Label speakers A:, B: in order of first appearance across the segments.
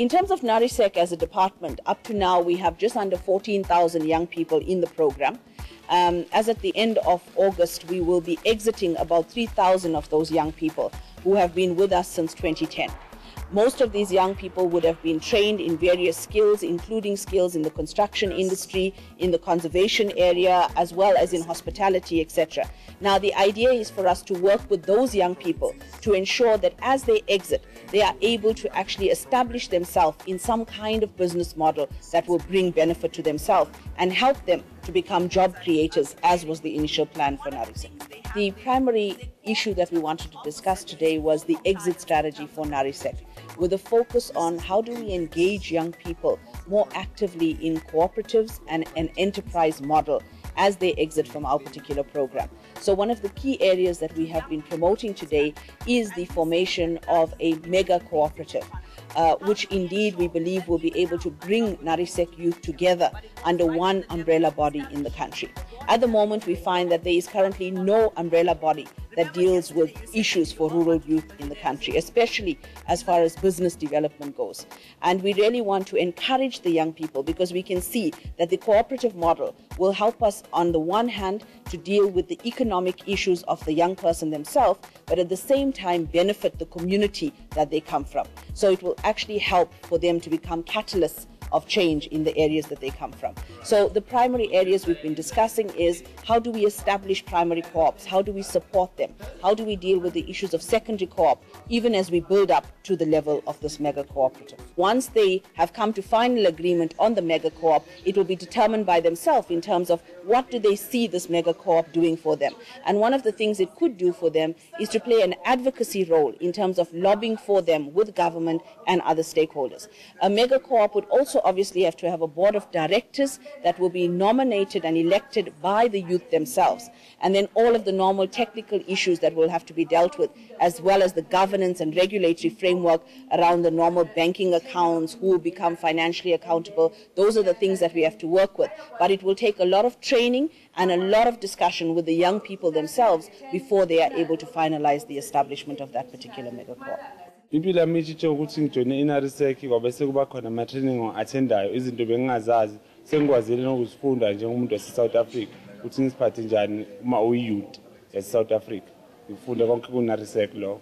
A: In terms of NARYSEC as a department, up to now we have just under 14,000 young people in the program. As at the end of August, we will be exiting about 3,000 of those young people who have been with us since 2010. Most of these young people would have been trained in various skills, including skills in the construction industry, in the conservation area, as well as in hospitality, etc. Now, the idea is for us to work with those young people to ensure that as they exit, they are able to actually establish themselves in some kind of business model that will bring benefit to themselves and help them to become job creators, as was the initial plan for NARYSEC. The primary issue that we wanted to discuss today was the exit strategy for NARYSEC, with a focus on how do we engage young people more actively in cooperatives and an enterprise model as they exit from our particular program. So one of the key areas that we have been promoting today is the formation of a mega cooperative, which indeed we believe will be able to bring NARYSEC youth together under one umbrella body in the country. At the moment, we find that there is currently no umbrella body that deals with issues for rural youth in the country, especially as far as business development goes. And we really want to encourage the young people, because we can see that the cooperative model will help us on the one hand to deal with the economic issues of the young person themselves, but at the same time benefit the community that they come from. So it will actually help for them to become catalysts of change in the areas that they come from. So the primary areas we've been discussing is how do we establish primary co-ops, how do we support them, how do we deal with the issues of secondary co-op, even as we build up to the level of this mega cooperative. Once they have come to final agreement on the mega co-op, it will be determined by themselves in terms of what do they see this mega co-op doing for them. And one of the things it could do for them is to play an advocacy role in terms of lobbying for them with government and other stakeholders. A mega co-op would also obviously have to have a board of directors that will be nominated and elected by the youth themselves, and then all of the normal technical issues that will have to be dealt with, as well as the governance and regulatory framework around the normal banking accounts, who will become financially accountable. Those are the things that we have to work with, but it will take a lot of training and a lot of discussion with the young people themselves before they are able to finalize the establishment of that particular mega co-op.
B: Impilo yami itshintshe ukuthi ngijoine iNARYSEC ngoba sekuba khona ama-training athendayo, izinto bengingazazi sengikwazile nokuzifunda njengomuntu wase-South Africa ukuthi ngisiphathe njani uma uyi-youth yase-South Africa. Ngifunde konke ku-NARYSEC lo.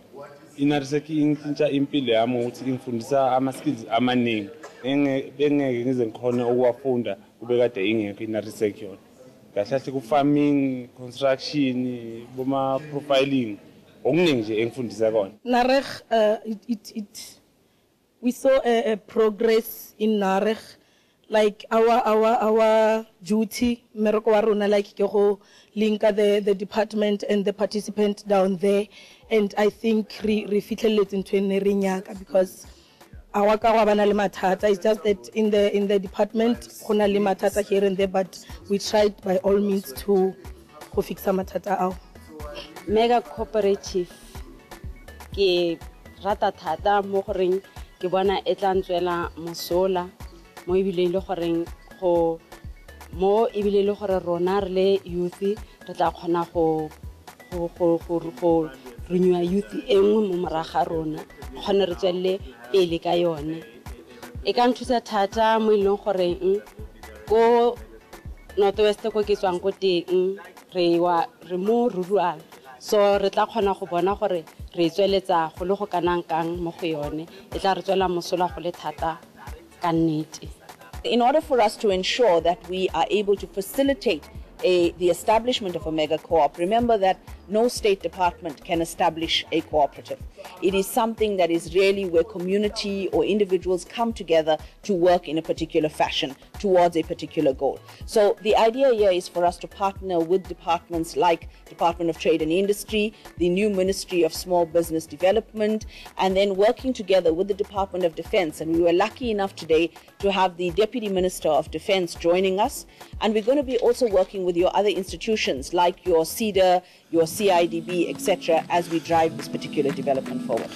B: iNARYSEC intshintsha impilo yami ukuthi ingifundisa ama-skills amaningi bengeke ngize ngikhona ukuwafunda kube kade ingekho iNARYSEC yona. Kahle ku-farming, construction, boma-profiling.
C: We saw a progress in NARYSEC, like our duty, like link the department and the participant down there, and I think we fit into Nerinyaka because our it's just that in the department matata here and there, but we tried by all means to fix some matata out.
D: Mega cooperative ke rata thata mo goreng ke bona e tla ntswela mosola mo ibile le goreng go mo ibile le gore rona re le youth re tla khona go renew youth engwe mo moraga rona khone re tswelle pele ka yone e ka nthusa thata mo ileng goreng ko northwest ko ke tswang ko teng re mo rural. So re tla khona go bona gore re tsweletsa go le go kanang kang mo go yone e tla re tswela mosola go le thata ka nnete.
A: In order for us to ensure that we are able to facilitate the establishment of a mega co-op, remember that no state department can establish a cooperative. It is something that is really where community or individuals come together to work in a particular fashion towards a particular goal. So the idea here is for us to partner with departments like Department of Trade and Industry, the new Ministry of Small Business Development, and then working together with the Department of Defense. And we were lucky enough today to have the Deputy Minister of Defense joining us. And we're going to be also working with your other institutions like your CEDA, your CIDB, etc., as we drive this particular development forward.